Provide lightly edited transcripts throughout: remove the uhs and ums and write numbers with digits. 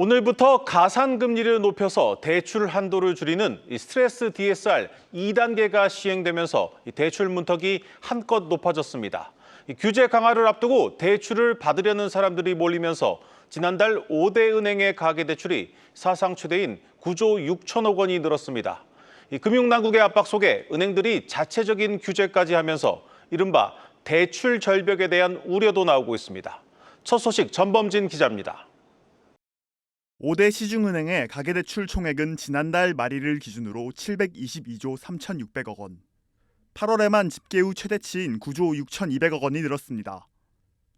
오늘부터 가산금리를 높여서 대출 한도를 줄이는 스트레스 DSR 2단계가 시행되면서 대출 문턱이 한껏 높아졌습니다. 규제 강화를 앞두고 대출을 받으려는 사람들이 몰리면서 지난달 5대 은행의 가계대출이 사상 최대인 9조 6천억 원이 늘었습니다. 금융당국의 압박 속에 은행들이 자체적인 규제까지 하면서 이른바 대출 절벽에 대한 우려도 나오고 있습니다. 첫 소식 전범진 기자입니다. 5대 시중은행의 가계대출 총액은 지난달 말일을 기준으로 722조 3,600억 원. 8월에만 집계 후 최대치인 9조 6,200억 원이 늘었습니다.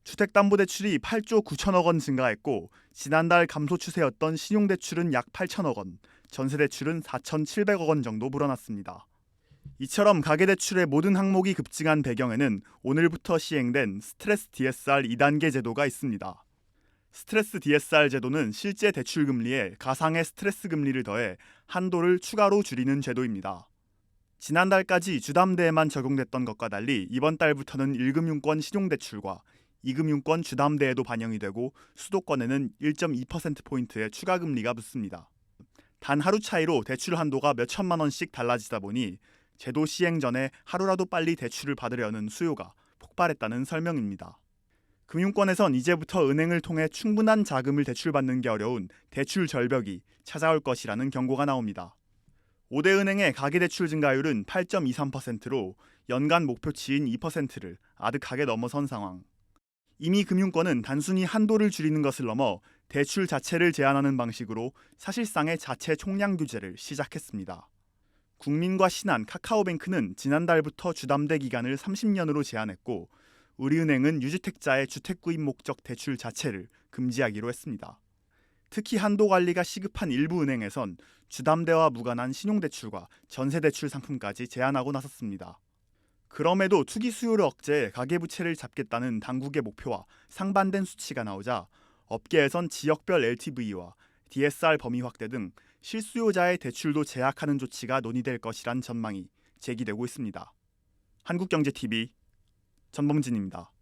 주택담보대출이 8조 9천억 원 증가했고 지난달 감소 추세였던 신용대출은 약 8천억 원, 전세대출은 4,700억 원 정도 불어났습니다. 이처럼 가계대출의 모든 항목이 급증한 배경에는 오늘부터 시행된 스트레스 DSR 2단계 제도가 있습니다. 스트레스 DSR 제도는 실제 대출 금리에 가상의 스트레스 금리를 더해 한도를 추가로 줄이는 제도입니다. 지난달까지 주담대에만 적용됐던 것과 달리 이번 달부터는 1금융권 신용대출과 2금융권 주담대에도 반영이 되고 수도권에는 1.2%포인트의 추가 금리가 붙습니다. 단 하루 차이로 대출 한도가 몇 천만 원씩 달라지다 보니 제도 시행 전에 하루라도 빨리 대출을 받으려는 수요가 폭발했다는 설명입니다. 금융권에선 이제부터 은행을 통해 충분한 자금을 대출받는 게 어려운 대출 절벽이 찾아올 것이라는 경고가 나옵니다. 5대 은행의 가계대출 증가율은 8.23%로 연간 목표치인 2%를 아득하게 넘어선 상황. 이미 금융권은 단순히 한도를 줄이는 것을 넘어 대출 자체를 제한하는 방식으로 사실상의 자체 총량 규제를 시작했습니다. 국민과 신한, 카카오뱅크는 지난달부터 주담대 기간을 30년으로 제한했고 우리은행은 유주택자의 주택구입 목적 대출 자체를 금지하기로 했습니다. 특히 한도 관리가 시급한 일부 은행에선 주담대와 무관한 신용대출과 전세대출 상품까지 제한하고 나섰습니다. 그럼에도 투기 수요를 억제해 가계부채를 잡겠다는 당국의 목표와 상반된 수치가 나오자 업계에선 지역별 LTV와 DSR 범위 확대 등 실수요자의 대출도 제약하는 조치가 논의될 것이란 전망이 제기되고 있습니다. 한국경제TV 전범진입니다.